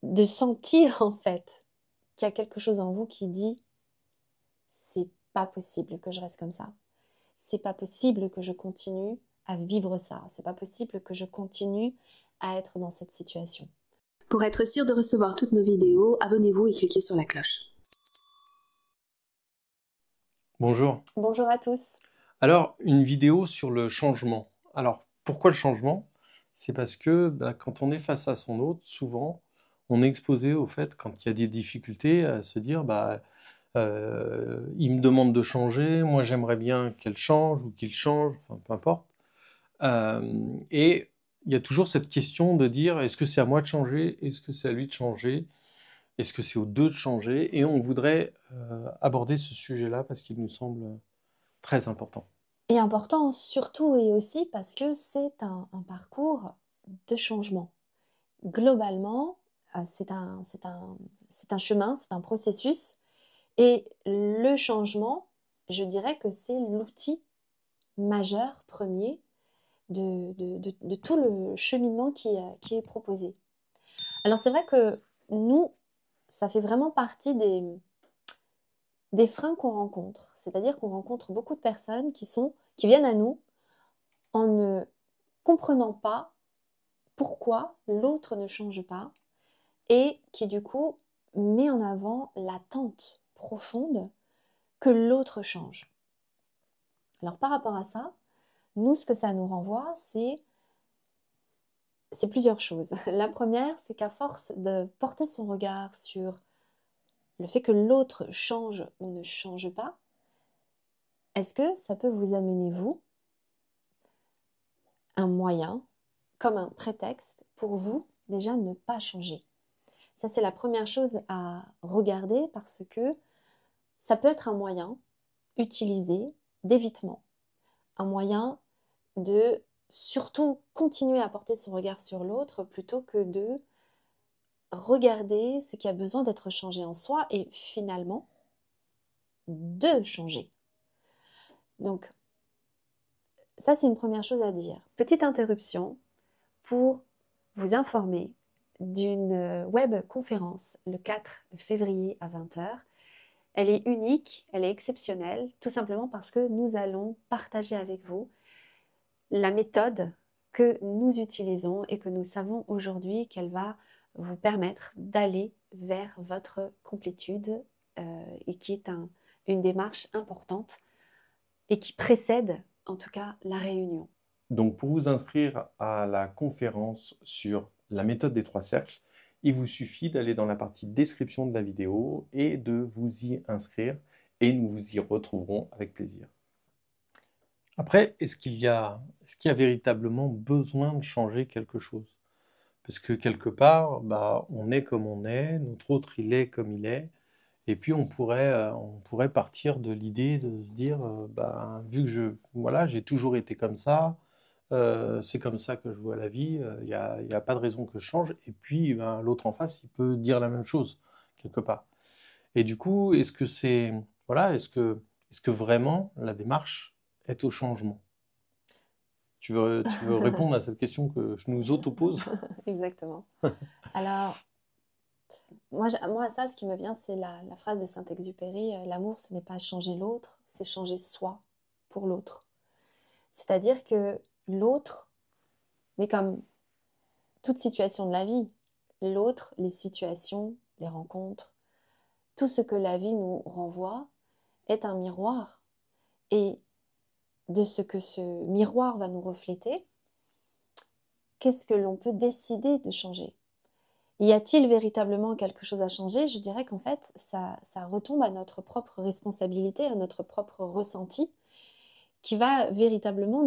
de sentir en fait qu'il y a quelque chose en vous qui dit c'est pas possible que je reste comme ça. C'est pas possible que je continue à vivre ça. C'est pas possible que je continue à être dans cette situation. Pour être sûr de recevoir toutes nos vidéos, abonnez-vous et cliquez sur la cloche. Bonjour. Bonjour à tous. Alors, une vidéo sur le changement. Alors, pourquoi le changement? C'est parce que quand on est face à son autre, souvent, on est exposé au fait, quand il y a des difficultés, à se dire, il me demande de changer, moi j'aimerais bien qu'elle change ou qu'il change, enfin peu importe. Et il y a toujours cette question de dire, est-ce que c'est à moi de changer? Est-ce que c'est à lui de changer? Est-ce que c'est aux deux de changer? Et on voudrait aborder ce sujet-là parce qu'il nous semble très important. Et important surtout et aussi parce que c'est un parcours de changement. Globalement, c'est un chemin, c'est un processus. Et le changement, je dirais que c'est l'outil majeur, premier, de tout le cheminement qui est proposé. Alors c'est vrai que nous, ça fait vraiment partie des freins qu'on rencontre. C'est-à-dire qu'on rencontre beaucoup de personnes qui viennent à nous en ne comprenant pas pourquoi l'autre ne change pas et qui du coup met en avant l'attente profonde que l'autre change. Alors par rapport à ça, nous, ce que ça nous renvoie, c'est plusieurs choses. La première, c'est qu'à force de porter son regard sur le fait que l'autre change ou ne change pas, est-ce que ça peut vous amener, vous, un moyen, comme un prétexte pour vous, déjà ne pas changer? Ça, c'est la première chose à regarder parce que ça peut être un moyen utilisé d'évitement, un moyen de surtout continuer à porter son regard sur l'autre plutôt que de regarder ce qui a besoin d'être changé en soi et finalement de changer. Donc ça, c'est une première chose à dire. Petite interruption pour vous informer d'une web conférence le 4 février à 20 h. Elle est unique, elle est exceptionnelle, tout simplement parce que nous allons partager avec vous la méthode que nous utilisons et que nous savons aujourd'hui qu'elle va vous permettre d'aller vers votre complétude et qui est une démarche importante et qui précède en tout cas la réunion. Donc, pour vous inscrire à la conférence sur la méthode des 3 cercles, il vous suffit d'aller dans la partie description de la vidéo et de vous y inscrire et nous vous y retrouverons avec plaisir. Après, est-ce qu'il y a véritablement besoin de changer quelque chose? Parce que quelque part, on est comme on est, notre autre il est comme il est, et puis on pourrait partir de l'idée de se dire, vu que voilà, j'ai toujours été comme ça, c'est comme ça que je vois la vie, y a pas de raison que je change, et puis l'autre en face, il peut dire la même chose, quelque part. Et du coup, voilà, est-ce que vraiment la démarche est au changement? Tu veux répondre à cette question que je nous auto-pose? Exactement. Alors, moi, ça, ce qui me vient, c'est la phrase de Saint-Exupéry, l'amour, ce n'est pas changer l'autre, c'est changer soi pour l'autre. C'est-à-dire que l'autre, mais comme toute situation de la vie, l'autre, les situations, les rencontres, tout ce que la vie nous renvoie est un miroir. Et de ce que ce miroir va nous refléter, qu'est-ce que l'on peut décider de changer? Y a-t-il véritablement quelque chose à changer? Je dirais qu'en fait, ça retombe à notre propre responsabilité, à notre propre ressenti, qui va véritablement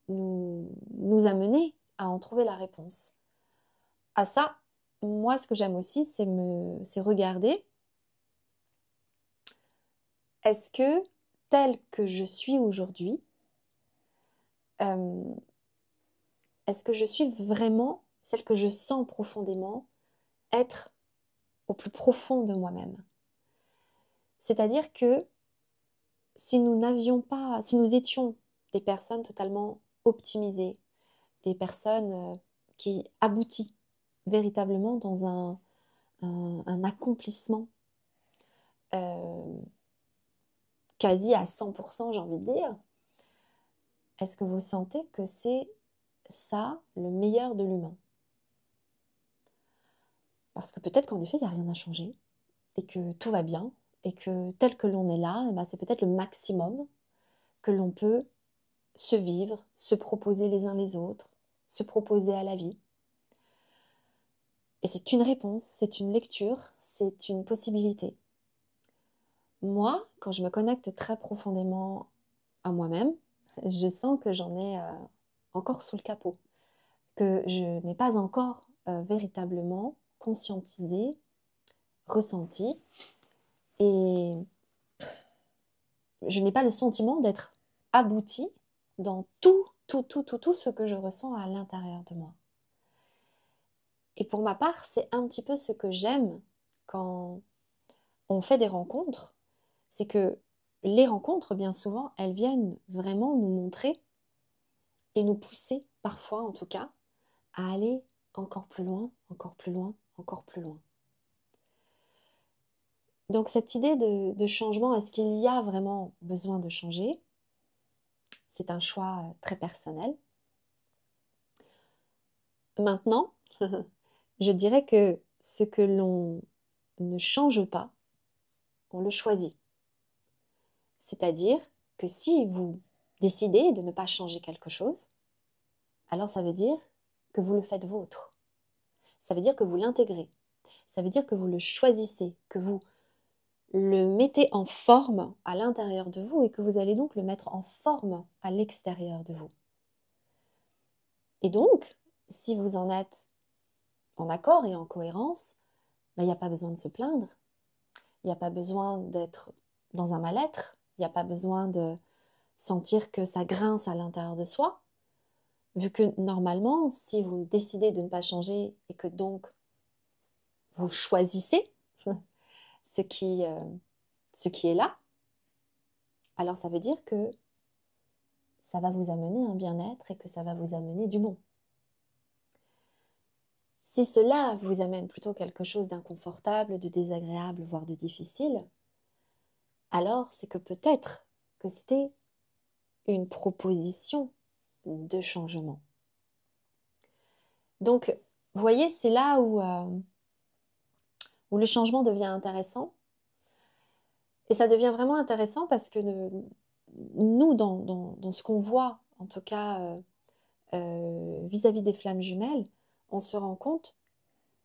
nous amener à en trouver la réponse. À ça, moi, ce que j'aime aussi, c'est regarder, est-ce que tel que je suis aujourd'hui, euh, est-ce que je suis vraiment celle que je sens profondément être au plus profond de moi-même? C'est-à-dire que si nous étions des personnes totalement optimisées, des personnes qui abouties, véritablement dans un accomplissement quasi à 100%, j'ai envie de dire, est-ce que vous sentez que c'est ça le meilleur de l'humain? Parce que peut-être qu'en effet, il n'y a rien à changer et que tout va bien et que tel que l'on est là, eh ben, c'est peut-être le maximum que l'on peut se vivre, se proposer les uns les autres, se proposer à la vie. Et c'est une réponse, c'est une lecture, c'est une possibilité. Moi, quand je me connecte très profondément à moi-même, je sens que j'en ai encore sous le capot, que je n'ai pas encore véritablement conscientisé, ressenti, et je n'ai pas le sentiment d'être aboutie dans tout ce que je ressens à l'intérieur de moi. Et pour ma part, c'est un petit peu ce que j'aime quand on fait des rencontres, c'est que les rencontres, bien souvent, elles viennent vraiment nous montrer et nous pousser, parfois en tout cas, à aller encore plus loin, encore plus loin, encore plus loin. Donc cette idée de changement, est-ce qu'il y a vraiment besoin de changer? C'est un choix très personnel. Maintenant, je dirais que ce que l'on ne change pas, on le choisit. C'est-à-dire que si vous décidez de ne pas changer quelque chose, alors ça veut dire que vous le faites vôtre. Ça veut dire que vous l'intégrez. Ça veut dire que vous le choisissez, que vous le mettez en forme à l'intérieur de vous et que vous allez donc le mettre en forme à l'extérieur de vous. Et donc, si vous en êtes en accord et en cohérence, il n'y a pas besoin de se plaindre, il n'y a pas besoin d'être dans un mal-être, il n'y a pas besoin de sentir que ça grince à l'intérieur de soi, vu que normalement, si vous décidez de ne pas changer et que donc vous choisissez ce qui est là, alors ça veut dire que ça va vous amener un bien-être et que ça va vous amener du bon. Si cela vous amène plutôt quelque chose d'inconfortable, de désagréable, voire de difficile, alors c'est que peut-être que c'était une proposition de changement. Donc, vous voyez, c'est là où le changement devient intéressant. Et ça devient vraiment intéressant parce que nous, dans ce qu'on voit, en tout cas vis-à-vis des flammes jumelles, on se rend compte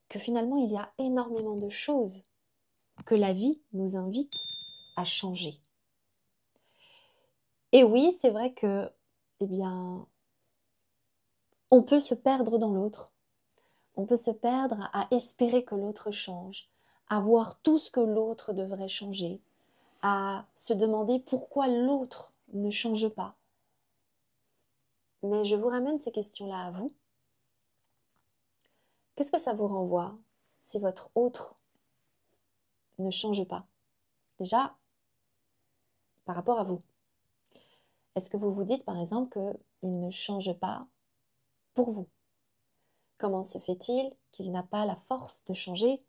que finalement, il y a énormément de choses que la vie nous invite à changer. Et oui, c'est vrai que, eh bien, on peut se perdre dans l'autre. On peut se perdre à espérer que l'autre change, à voir tout ce que l'autre devrait changer, à se demander pourquoi l'autre ne change pas. Mais je vous ramène ces questions-là à vous. Qu'est-ce que ça vous renvoie si votre autre ne change pas? Déjà, par rapport à vous. Est-ce que vous vous dites, par exemple, qu'il ne change pas pour vous? Comment se fait-il qu'il n'a pas la force de changer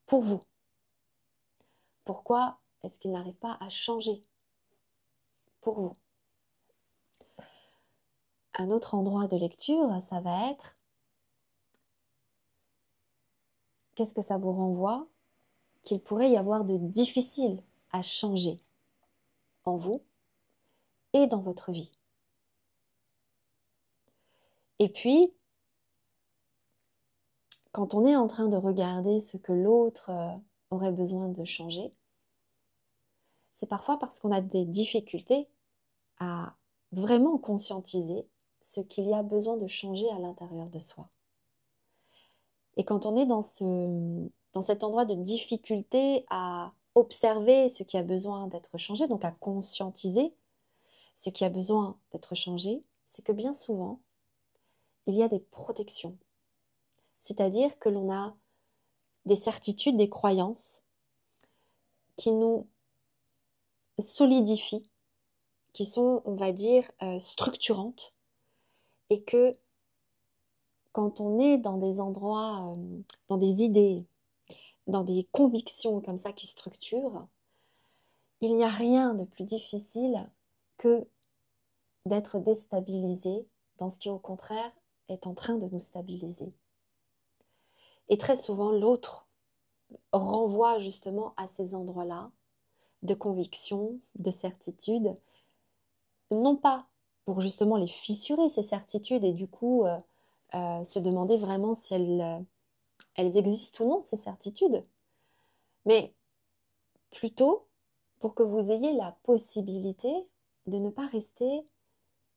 pour vous? Pourquoi est-ce qu'il n'arrive pas à changer pour vous? Un autre endroit de lecture, ça va être qu'est-ce que ça vous renvoie qu'il pourrait y avoir de difficile à changer en vous et dans votre vie. Et puis, quand on est en train de regarder ce que l'autre aurait besoin de changer, c'est parfois parce qu'on a des difficultés à vraiment conscientiser ce qu'il y a besoin de changer à l'intérieur de soi. Et quand on est dans cet endroit de difficulté à observer ce qui a besoin d'être changé, donc à conscientiser ce qui a besoin d'être changé, c'est que bien souvent, il y a des protections. C'est-à-dire que l'on a des certitudes, des croyances qui nous solidifient, qui sont, on va dire, structurantes, et que quand on est dans des endroits, dans des idées, dans des convictions comme ça qui structurent, il n'y a rien de plus difficile que d'être déstabilisé dans ce qui, au contraire, est en train de nous stabiliser. Et très souvent, l'autre renvoie justement à ces endroits-là de conviction, de certitude, non pas pour justement les fissurer, ces certitudes, et du coup se demander vraiment si elles existent ou non, ces certitudes, mais plutôt pour que vous ayez la possibilité de ne pas rester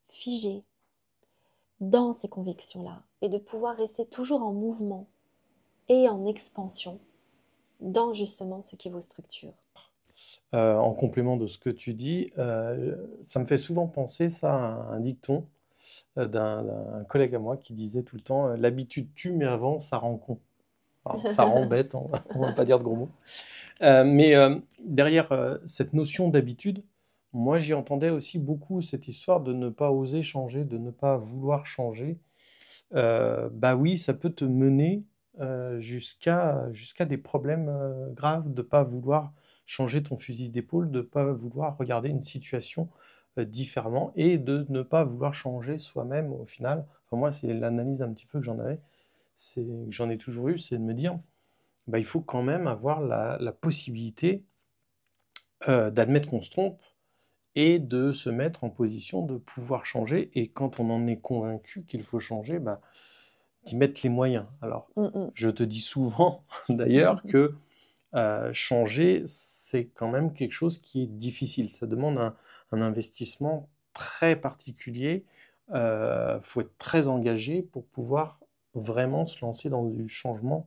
figé dans ces convictions-là et de pouvoir rester toujours en mouvement et en expansion dans justement ce qui vous structure. En complément de ce que tu dis, ça me fait souvent penser ça à un dicton d'un collègue à moi qui disait tout le temps l'habitude tue, mais avant, ça rend con. Alors, ça rend bête, on ne va pas dire de gros mots. Mais derrière cette notion d'habitude, moi j'y entendais aussi beaucoup cette histoire de ne pas oser changer, de ne pas vouloir changer. Bah oui, ça peut te mener jusqu'à des problèmes graves, de ne pas vouloir changer ton fusil d'épaule, de ne pas vouloir regarder une situation différemment et de ne pas vouloir changer soi-même au final. Enfin, moi, c'est l'analyse un petit peu que j'en avais, que j'en ai toujours eu, c'est de me dire, bah, il faut quand même avoir la possibilité d'admettre qu'on se trompe et de se mettre en position de pouvoir changer. Et quand on en est convaincu qu'il faut changer, bah, d'y mettre les moyens. Alors, je te dis souvent d'ailleurs que changer, c'est quand même quelque chose qui est difficile. Ça demande un investissement très particulier. Faut être très engagé pour pouvoir vraiment se lancer dans du changement.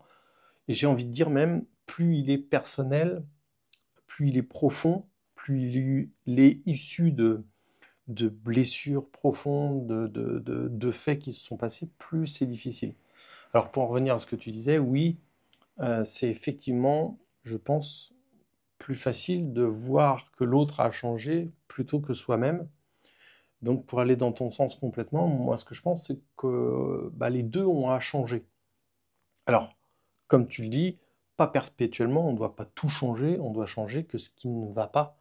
Et j'ai envie de dire même, plus il est personnel, plus il est profond, plus il est issu de blessures profondes, de faits qui se sont passés, plus c'est difficile. Alors pour en revenir à ce que tu disais, oui, c'est effectivement, je pense, plus facile de voir que l'autre a changé plutôt que soi-même. Donc pour aller dans ton sens complètement, moi ce que je pense, c'est que bah, les deux ont à changer. Alors, comme tu le dis, pas perpétuellement, on ne doit pas tout changer, on doit changer que ce qui ne va pas.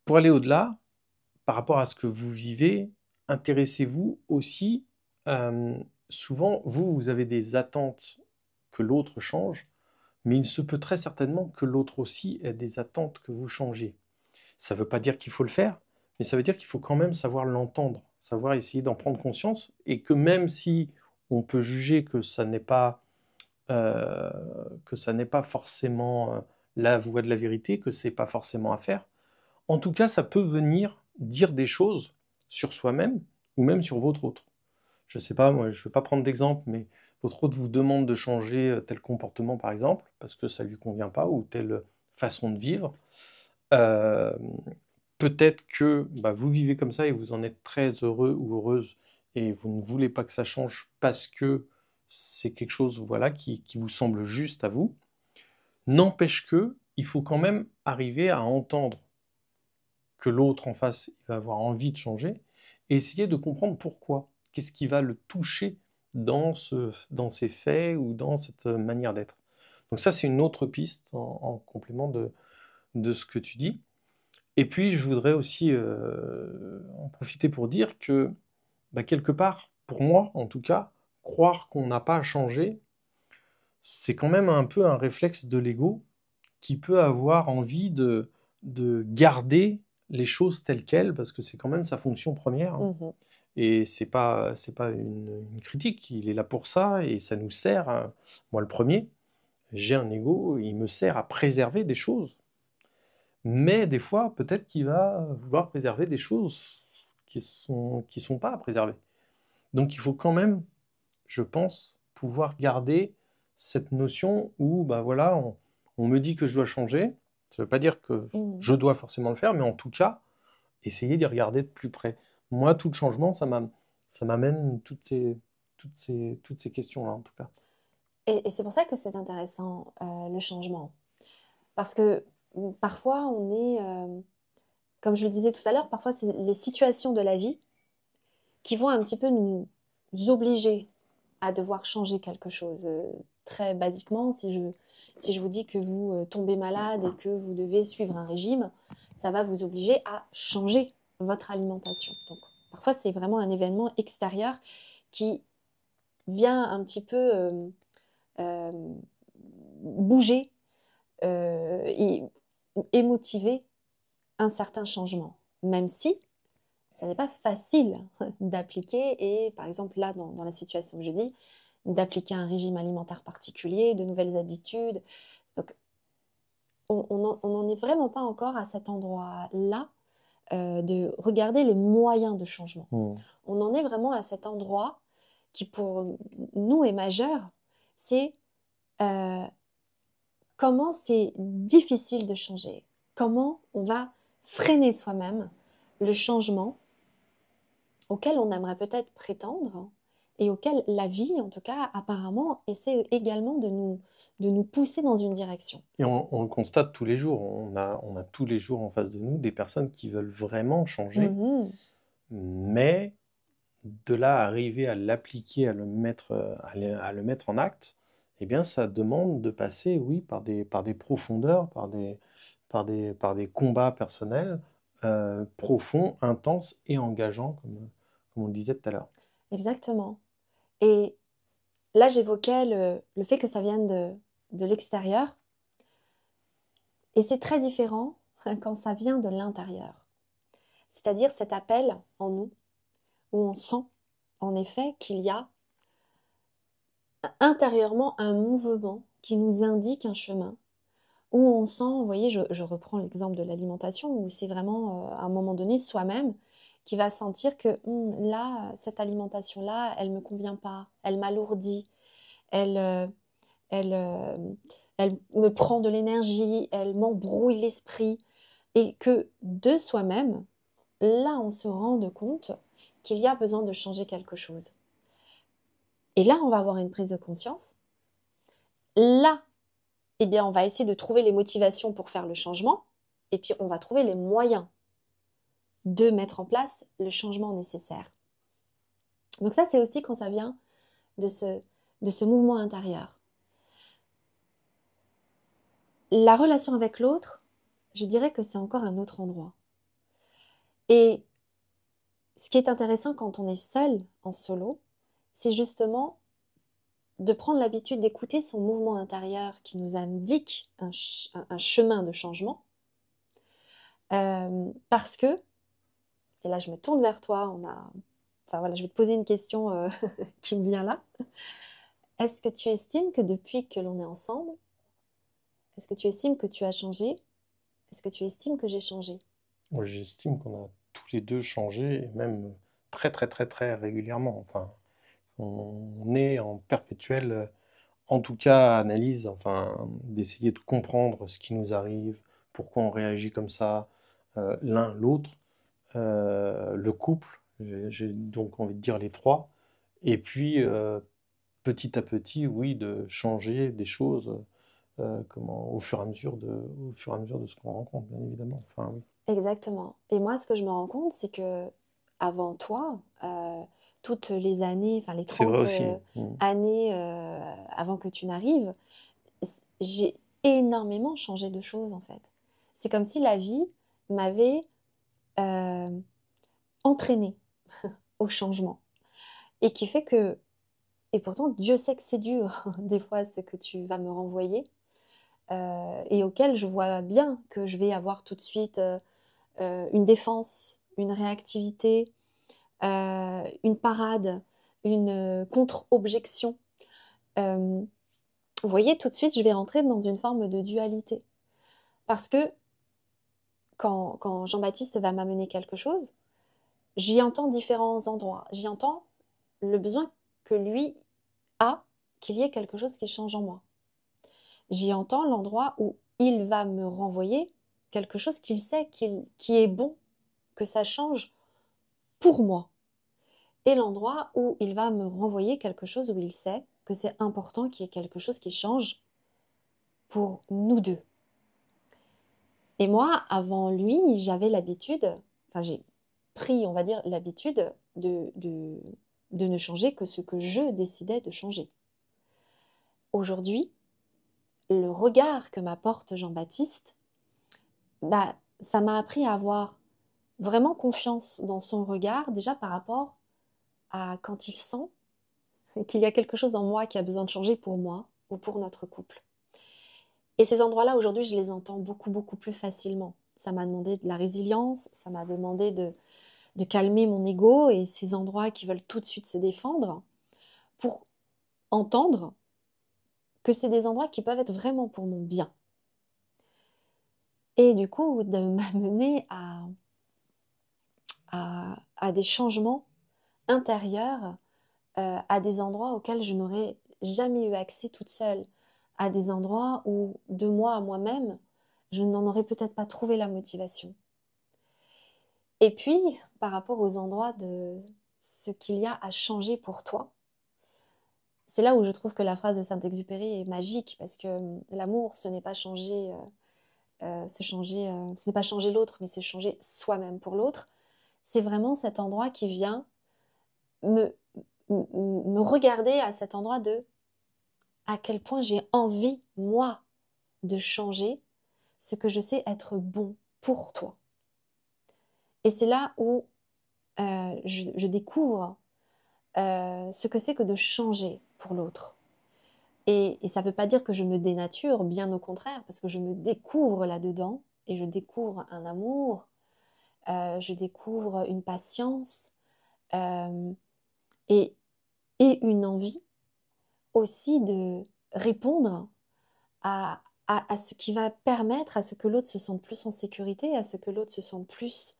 Pour aller au-delà, par rapport à ce que vous vivez, intéressez-vous aussi, souvent, vous avez des attentes que l'autre change, mais il se peut très certainement que l'autre aussi ait des attentes que vous changiez. Ça ne veut pas dire qu'il faut le faire, mais ça veut dire qu'il faut quand même savoir l'entendre, savoir essayer d'en prendre conscience, et que même si on peut juger que ça n'est pas, forcément la voie de la vérité, que c'est pas forcément à faire, en tout cas, ça peut venir dire des choses sur soi-même ou même sur votre autre. Je ne sais pas, moi, je ne vais pas prendre d'exemple, mais votre autre vous demande de changer tel comportement, par exemple, parce que ça ne lui convient pas, ou telle façon de vivre. Peut-être que bah, vous vivez comme ça et vous en êtes très heureux ou heureuse, et vous ne voulez pas que ça change parce que c'est quelque chose voilà, qui vous semble juste à vous. N'empêche que, il faut quand même arriver à entendre que l'autre en face il va avoir envie de changer, et essayer de comprendre pourquoi. Qu'est-ce qui va le toucher dans ces faits ou dans cette manière d'être. Donc ça, c'est une autre piste en complément de ce que tu dis. Et puis, je voudrais aussi en profiter pour dire que, bah, quelque part, pour moi en tout cas, croire qu'on n'a pas changé, c'est quand même un peu un réflexe de l'ego qui peut avoir envie de garder les choses telles quelles, parce que c'est quand même sa fonction première. Et c'est pas une critique, il est là pour ça, et ça nous sert, moi le premier, j'ai un ego, il me sert à préserver des choses. Mais des fois, peut-être qu'il va vouloir préserver des choses qui sont pas à préserver. Donc il faut quand même, je pense, pouvoir garder cette notion où, bah voilà, on me dit que je dois changer. Ça ne veut pas dire que je dois forcément le faire, mais en tout cas, essayer d'y regarder de plus près. Moi, tout changement, ça m'amène toutes ces questions-là, en tout cas. Et c'est pour ça que c'est intéressant, le changement. Parce que parfois, on est, comme je le disais tout à l'heure, parfois c'est les situations de la vie qui vont un petit peu nous obligez à devoir changer quelque chose. Très basiquement, si je vous dis que vous tombez malade et que vous devez suivre un régime, ça va vous obliger à changer votre alimentation. Donc, parfois, c'est vraiment un événement extérieur qui vient un petit peu bouger et motiver un certain changement, même si ça n'est pas facile d'appliquer et par exemple là dans la situation que je dis, d'appliquer un régime alimentaire particulier, de nouvelles habitudes. Donc on n'en est vraiment pas encore à cet endroit-là de regarder les moyens de changement. On en est vraiment à cet endroit qui pour nous est majeur, c'est comment c'est difficile de changer, comment on va freiner soi-même le changement auquel on aimerait peut-être prétendre et auquel la vie, en tout cas, apparemment, essaie également de nous pousser dans une direction. Et on le constate tous les jours. On a tous les jours en face de nous des personnes qui veulent vraiment changer, mais de là à arriver à l'appliquer, à le mettre en acte, eh bien, ça demande de passer, oui, par des profondeurs, par des combats personnels profonds, intenses et engageants, comme on le disait tout à l'heure. Exactement. Et là, j'évoquais le fait que ça vienne de l'extérieur. Et c'est très différent quand ça vient de l'intérieur. C'est-à-dire cet appel en nous, où on sent en effet qu'il y a intérieurement un mouvement qui nous indique un chemin, où on sent, vous voyez, je reprends l'exemple de l'alimentation, où c'est vraiment à un moment donné soi-même qui va sentir que là, cette alimentation-là, elle ne me convient pas, elle m'alourdit, elle me prend de l'énergie, elle m'embrouille l'esprit, et que de soi-même, là, on se rende compte qu'il y a besoin de changer quelque chose. Et là, on va avoir une prise de conscience. Là, eh bien, on va essayer de trouver les motivations pour faire le changement, et puis on va trouver les moyens de mettre en place le changement nécessaire. Donc ça, c'est aussi quand ça vient de ce mouvement intérieur. La relation avec l'autre, je dirais que c'est encore un autre endroit. Et ce qui est intéressant quand on est seul, en solo, c'est justement de prendre l'habitude d'écouter son mouvement intérieur qui nous indique un chemin de changement. Parce que, et là je me tourne vers toi, je vais te poser une question qui me vient là. Est-ce que tu estimes que depuis que l'on est ensemble, est-ce que tu estimes que tu as changé? Est-ce que tu estimes que j'ai changé? Moi, j'estime qu'on a tous les deux changé, et même très, très, très, très régulièrement. Enfin, on est en perpétuelle, en tout cas, analyse, enfin, d'essayer de comprendre ce qui nous arrive, pourquoi on réagit comme ça, l'un, l'autre, le couple, j'ai donc envie de dire les trois, et puis petit à petit, oui, de changer des choses au fur et à mesure de ce qu'on rencontre, bien évidemment. Enfin, oui. Exactement. Et moi, ce que je me rends compte, c'est que avant toi, toutes les années, enfin les C'est vrai 30 aussi. années avant que tu n'arrives, j'ai énormément changé de choses en fait. C'est comme si la vie m'avait entraînée au changement. Et qui fait que, et pourtant Dieu sait que c'est dur des fois ce que tu vas me renvoyer, et auquel je vois bien que je vais avoir tout de suite une défense, une réactivité, une parade, une contre-objection. Vous voyez, tout de suite, je vais rentrer dans une forme de dualité. Parce que quand Jean-Baptiste va m'amener quelque chose, j'y entends différents endroits. J'y entends le besoin que lui a qu'il y ait quelque chose qui change en moi. J'y entends l'endroit où il va me renvoyer quelque chose qu'il sait qui est bon, que ça change pour moi. Et l'endroit où il va me renvoyer quelque chose où il sait que c'est important qu'il y ait quelque chose qui change pour nous deux. Et moi, avant lui, j'avais l'habitude, enfin j'ai pris, on va dire, l'habitude de de ne changer que ce que je décidais de changer. Aujourd'hui, le regard que m'apporte Jean-Baptiste, ça m'a appris à avoir vraiment confiance dans son regard, déjà par rapport à quand il sent qu'il y a quelque chose en moi qui a besoin de changer pour moi ou pour notre couple. Et ces endroits-là, aujourd'hui, je les entends beaucoup, beaucoup plus facilement. Ça m'a demandé de la résilience, ça m'a demandé de calmer mon ego et ces endroits qui veulent tout de suite se défendre pour entendre que c'est des endroits qui peuvent être vraiment pour mon bien. Et du coup, de m'amener à des changements intérieurs, à des endroits auxquels je n'aurais jamais eu accès toute seule, à des endroits où, de moi à moi-même, je n'en aurais peut-être pas trouvé la motivation. Et puis, par rapport aux endroits de ce qu'il y a à changer pour toi, c'est là où je trouve que la phrase de Saint-Exupéry est magique, parce que l'amour, ce n'est pas changer, ce n'est pas changer l'autre, mais c'est changer soi-même pour l'autre. C'est vraiment cet endroit qui vient me regarder à cet endroit de à quel point j'ai envie, moi, de changer ce que je sais être bon pour toi. Et c'est là où je découvre ce que c'est que de changer pour l'autre. Et ça ne veut pas dire que je me dénature, bien au contraire, parce que je me découvre là-dedans et je découvre un amour, je découvre une patience et une envie aussi de répondre à ce qui va permettre à ce que l'autre se sente plus en sécurité, à ce que l'autre se sente plus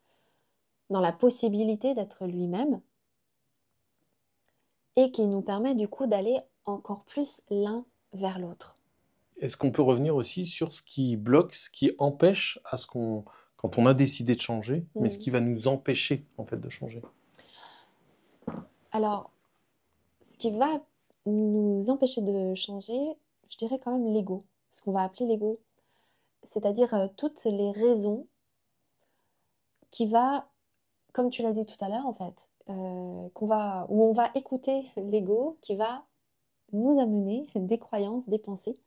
dans la possibilité d'être lui-même et qui nous permet du coup d'aller encore plus l'un vers l'autre. Est-ce qu'on peut revenir aussi sur ce qui bloque, ce qui empêche à ce qu'on, quand on a décidé de changer, mais ce qui va nous empêcher en fait de changer? Alors, ce qui va nous empêcher de changer, je dirais quand même l'ego, ce qu'on va appeler l'ego, c'est-à-dire toutes les raisons qui va, comme tu l'as dit tout à l'heure en fait, où on va écouter l'ego qui va nous amener des croyances, des pensées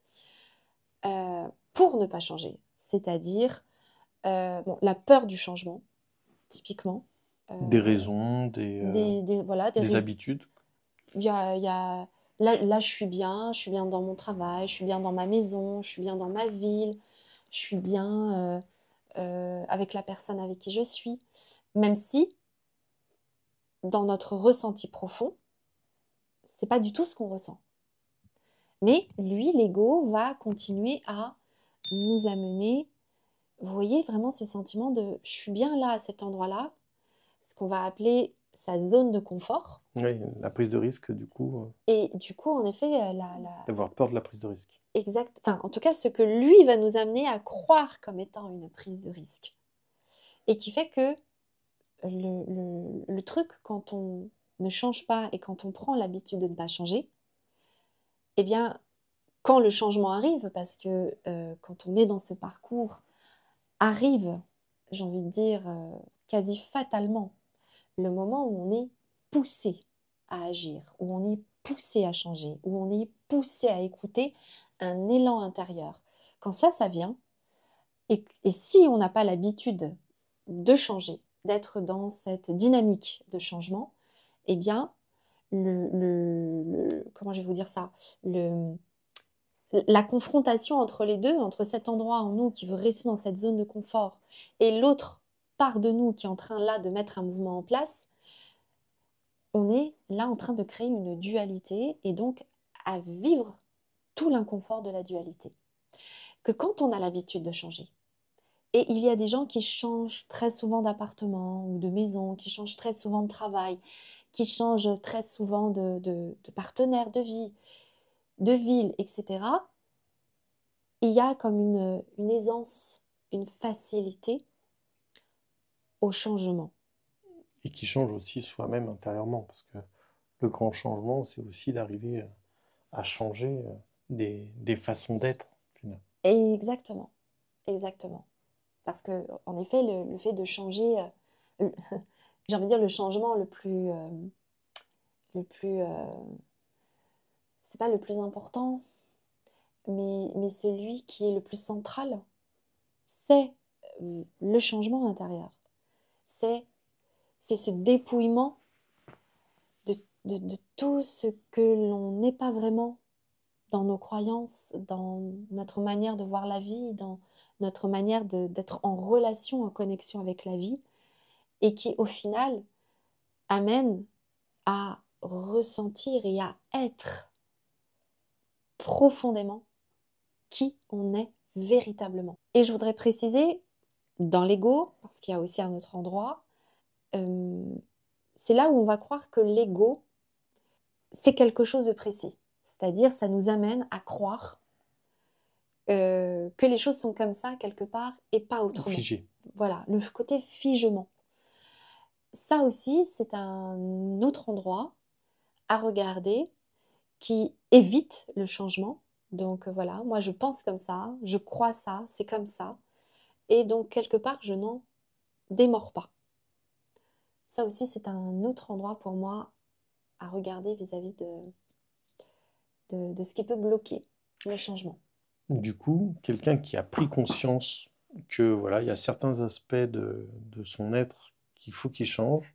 pour ne pas changer. C'est-à-dire la peur du changement, typiquement. Des raisons, Voilà, des habitudes. Il y a là, je suis bien dans mon travail, je suis bien dans ma maison, je suis bien dans ma ville, je suis bien avec la personne avec qui je suis. Même si, dans notre ressenti profond, c'est pas du tout ce qu'on ressent. Mais lui, l'ego, va continuer à nous amener, vous voyez, vraiment ce sentiment de je suis bien là, à cet endroit-là, ce qu'on va appeler sa zone de confort. Oui, la prise de risque, du coup. Et du coup, en effet, D'avoir peur de la prise de risque. Exact. Enfin, en tout cas, ce que lui va nous amener à croire comme étant une prise de risque. Et qui fait que le truc, quand on ne change pas et quand on prend l'habitude de ne pas changer, eh bien, quand le changement arrive, parce que quand on est dans ce parcours, arrive, j'ai envie de dire, quasi fatalement, le moment où on est poussé à agir, où on est poussé à changer, où on est poussé à écouter un élan intérieur. Quand ça vient, et si on n'a pas l'habitude de changer, d'être dans cette dynamique de changement, eh bien, comment je vais vous dire ça, la confrontation entre les deux, entre cet endroit en nous qui veut rester dans cette zone de confort et l'autre part de nous qui est en train là de mettre un mouvement en place, on est là en train de créer une dualité et donc à vivre tout l'inconfort de la dualité. Que quand on a l'habitude de changer, et il y a des gens qui changent très souvent d'appartement ou de maison, qui changent très souvent de travail, qui changent très souvent de partenaire de vie, de ville, etc. Il y a comme une aisance, une facilité au changement. Et qui change aussi soi-même intérieurement, parce que le grand changement, c'est aussi d'arriver à changer des façons d'être. Exactement, exactement. Parce que, en effet, le fait de changer, j'ai envie de dire le changement c'est pas le plus important, mais celui qui est le plus central, c'est le changement intérieur. C'est ce dépouillement de tout ce que l'on n'est pas vraiment dans nos croyances, dans notre manière de voir la vie, dans notre manière d'être en relation, en connexion avec la vie, et qui au final amène à ressentir et à être profondément qui on est véritablement. Et je voudrais préciser, dans l'ego, parce qu'il y a aussi un autre endroit, c'est là où on va croire que l'ego, c'est quelque chose de précis. C'est-à-dire, ça nous amène à croire que les choses sont comme ça, quelque part, et pas autrement. Figé. Voilà, le côté figement. Ça aussi, c'est un autre endroit à regarder qui évite le changement. Donc voilà, moi je pense comme ça, je crois ça, c'est comme ça. Et donc quelque part, je n'en démords pas. Ça aussi, c'est un autre endroit pour moi à regarder vis-à-vis de ce qui peut bloquer le changement. Du coup, quelqu'un qui a pris conscience que voilà, il y a certains aspects de son être qu'il faut qu'il change,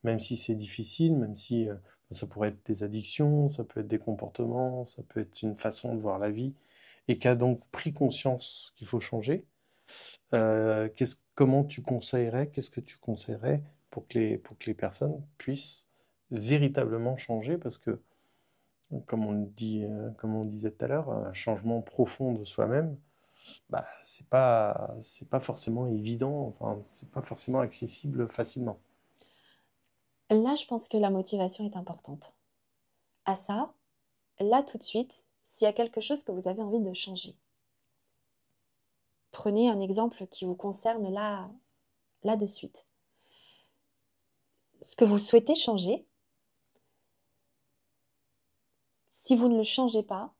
même si c'est difficile, même si ça pourrait être des addictions, ça peut être des comportements, ça peut être une façon de voir la vie, et qui a donc pris conscience qu'il faut changer, comment tu conseillerais, qu'est-ce que tu conseillerais pour que les personnes puissent véritablement changer? Parce que, comme on disait tout à l'heure, un changement profond de soi-même, bah, c'est pas forcément évident, enfin, c'est pas forcément accessible facilement. Là, je pense que la motivation est importante. À ça, là tout de suite, s'il y a quelque chose que vous avez envie de changer, prenez un exemple qui vous concerne là de suite. Ce que vous souhaitez changer, si vous ne le changez pas,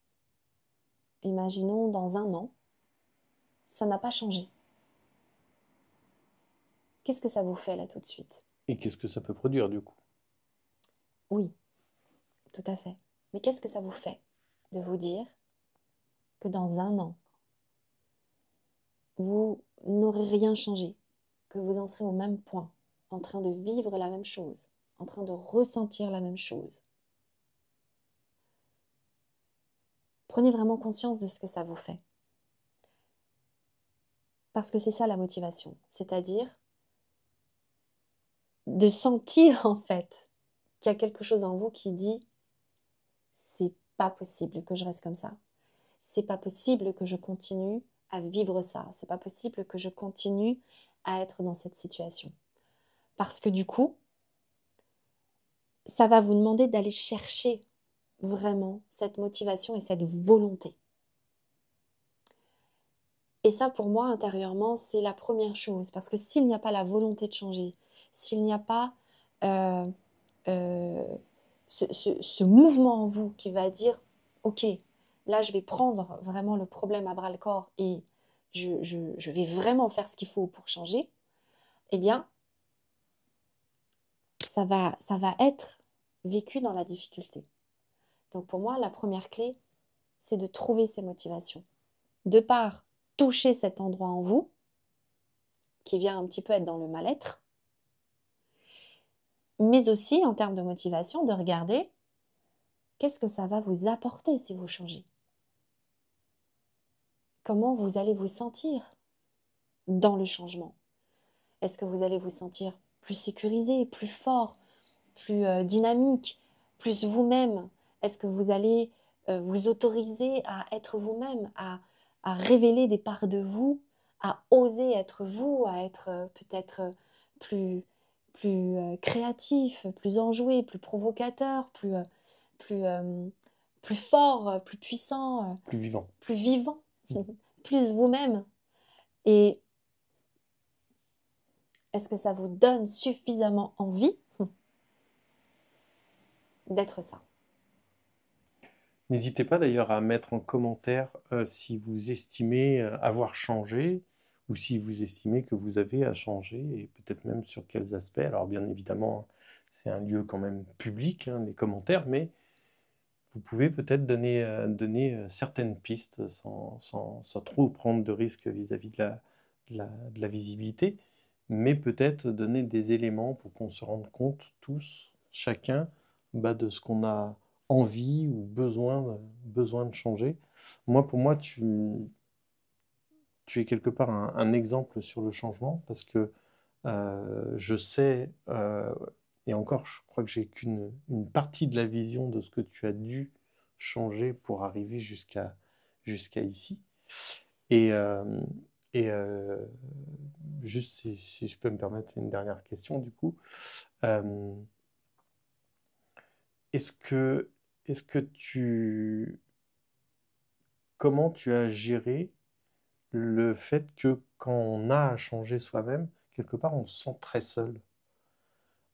imaginons dans un an, ça n'a pas changé. Qu'est-ce que ça vous fait là tout de suite? Et qu'est-ce que ça peut produire du coup? Oui, tout à fait. Mais qu'est-ce que ça vous fait de vous dire que dans un an, vous n'aurez rien changé, que vous en serez au même point, en train de vivre la même chose, en train de ressentir la même chose? Prenez vraiment conscience de ce que ça vous fait. Parce que c'est ça la motivation, c'est-à-dire de sentir en fait qu'il y a quelque chose en vous qui dit c'est pas possible que je reste comme ça. C'est pas possible que je continue à vivre ça. C'est pas possible que je continue à être dans cette situation. Parce que du coup, ça va vous demander d'aller chercher vraiment cette motivation et cette volonté. Et ça, pour moi, intérieurement, c'est la première chose. Parce que s'il n'y a pas la volonté de changer, s'il n'y a pas euh, euh, ce mouvement en vous qui va dire, OK, là, je vais prendre vraiment le problème à bras-le-corps et je vais vraiment faire ce qu'il faut pour changer, eh bien, ça va être vécu dans la difficulté. Donc pour moi, la première clé, c'est de trouver ces motivations. De par toucher cet endroit en vous, qui vient un petit peu être dans le mal-être, mais aussi en termes de motivation, de regarder qu'est-ce que ça va vous apporter si vous changez. Comment vous allez vous sentir dans le changement? Est-ce que vous allez vous sentir plus sécurisé, plus fort, plus dynamique, plus vous-même? Est-ce que vous allez vous autoriser à être vous-même, à révéler des parts de vous, à oser être vous, à être peut-être plus créatif, plus enjoué, plus provocateur, plus, plus fort, plus puissant, Plus vivant. plus vivant, plus vous-même? Et est-ce que ça vous donne suffisamment envie d'être ça? N'hésitez pas d'ailleurs à mettre en commentaire si vous estimez avoir changé ou si vous estimez que vous avez à changer et peut-être même sur quels aspects. Alors bien évidemment, c'est un lieu quand même public, hein, les commentaires, mais vous pouvez peut-être donner certaines pistes sans trop prendre de risques vis-à-vis de la visibilité, mais peut-être donner des éléments pour qu'on se rende compte tous, chacun, de ce qu'on a envie ou besoin de changer. Pour moi, tu es quelque part un exemple sur le changement parce que je sais, et encore, je crois que j'ai qu'une une partie de la vision de ce que tu as dû changer pour arriver jusqu'à ici. Et, euh, et juste si je peux me permettre une dernière question, du coup, euh, est-ce que, est-ce que comment tu as géré le fait que quand on a à changer soi-même, quelque part, on se sent très seul.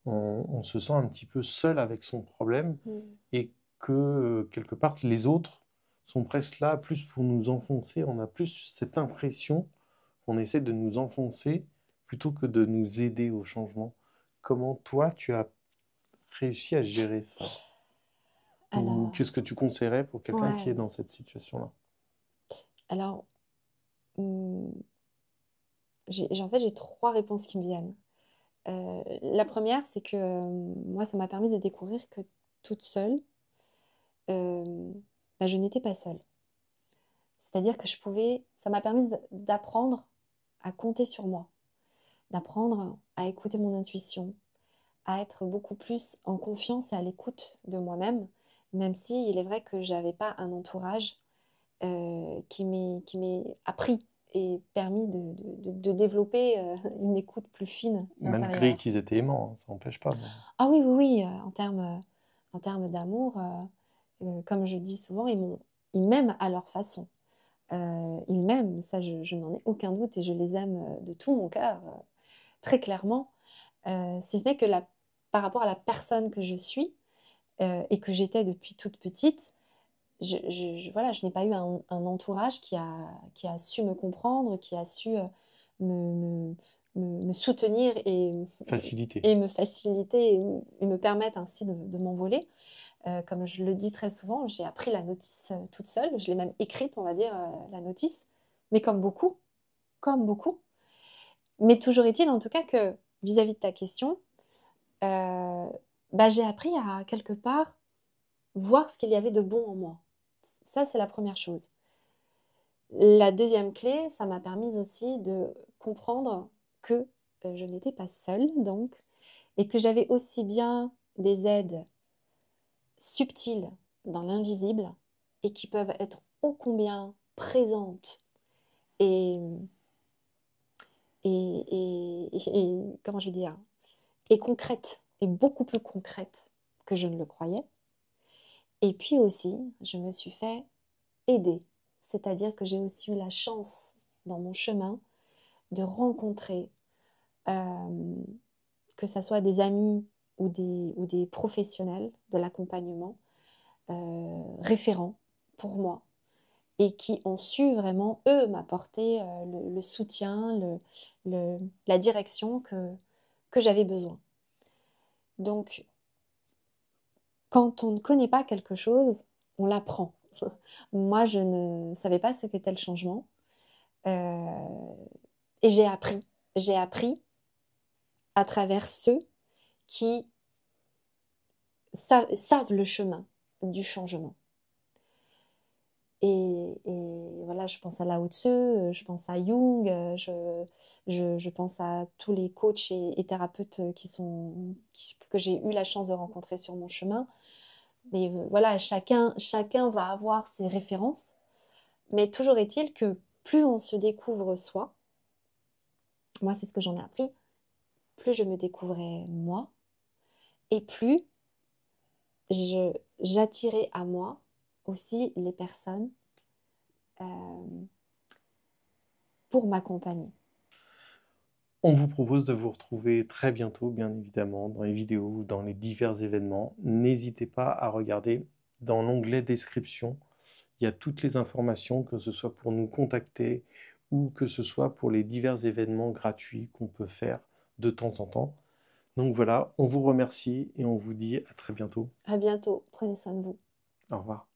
On se sent un petit peu seul avec son problème Mm. et que quelque part les autres sont presque là plus pour nous enfoncer. On a plus cette impression qu'on essaie de nous enfoncer plutôt que de nous aider au changement. Comment toi tu as réussi à gérer ça? Ou Alors, qu'est-ce que tu conseillerais pour quelqu'un qui est ouais. dans cette situation-là? Alors, hmm, en fait, j'ai trois réponses qui me viennent. La première, c'est que moi, ça m'a permis de découvrir que toute seule, euh, je n'étais pas seule. C'est-à-dire que ça m'a permis d'apprendre à compter sur moi, d'apprendre à écouter mon intuition, à être beaucoup plus en confiance et à l'écoute de moi-même, même si il est vrai que j'avais pas un entourage qui m'ait appris et permis de développer une écoute plus fine Malgré intérieure. qu'ils étaient aimants, hein, ça n'empêche pas. Ah oui, oui, oui, en termes d'amour, comme je dis souvent, ils m'aiment à leur façon. Ils m'aiment, ça je n'en ai aucun doute et je les aime de tout mon cœur, très clairement. Si ce n'est que par rapport à la personne que je suis et que j'étais depuis toute petite, voilà, je n'ai pas eu un entourage qui a su me comprendre, qui a su me, me soutenir Facilité. et me faciliter et me permettre ainsi de m'envoler. Comme je le dis très souvent, j'ai appris la notice toute seule. Je l'ai même écrite, on va dire, la notice. Mais comme beaucoup, comme beaucoup. Mais toujours est-il, en tout cas, que vis-à-vis de ta question, euh, j'ai appris à quelque part voir ce qu'il y avait de bon en moi. Ça, c'est la première chose. La deuxième clé, ça m'a permis aussi de comprendre que je n'étais pas seule, donc, et que j'avais aussi bien des aides subtiles dans l'invisible et qui peuvent être ô combien présentes et, comment je vais dire, et concrètes, et beaucoup plus concrètes que je ne le croyais. Et puis aussi, je me suis fait aider, c'est-à-dire que j'ai aussi eu la chance dans mon chemin de rencontrer, euh, que ce soit des amis ou des professionnels de l'accompagnement, référents pour moi, et qui ont su vraiment, eux, m'apporter le soutien, la direction que j'avais besoin. Donc, quand on ne connaît pas quelque chose, on l'apprend. Moi, je ne savais pas ce qu'était le changement. Euh, et j'ai appris. J'ai appris à travers ceux qui savent le chemin du changement. Et voilà, je pense à Lao Tzu, je pense à Jung, je pense à tous les coachs et thérapeutes que j'ai eu la chance de rencontrer sur mon chemin. Mais voilà, chacun va avoir ses références. Mais toujours est-il que plus on se découvre soi, moi c'est ce que j'en ai appris, plus je me découvrais moi, et plus j'attirais à moi aussi les personnes euh, pour m'accompagner. On vous propose de vous retrouver très bientôt, bien évidemment, dans les vidéos ou dans les divers événements. N'hésitez pas à regarder dans l'onglet description. Il y a toutes les informations, que ce soit pour nous contacter ou que ce soit pour les divers événements gratuits qu'on peut faire de temps en temps. Donc voilà, on vous remercie et on vous dit à très bientôt. À bientôt. Prenez soin de vous. Au revoir.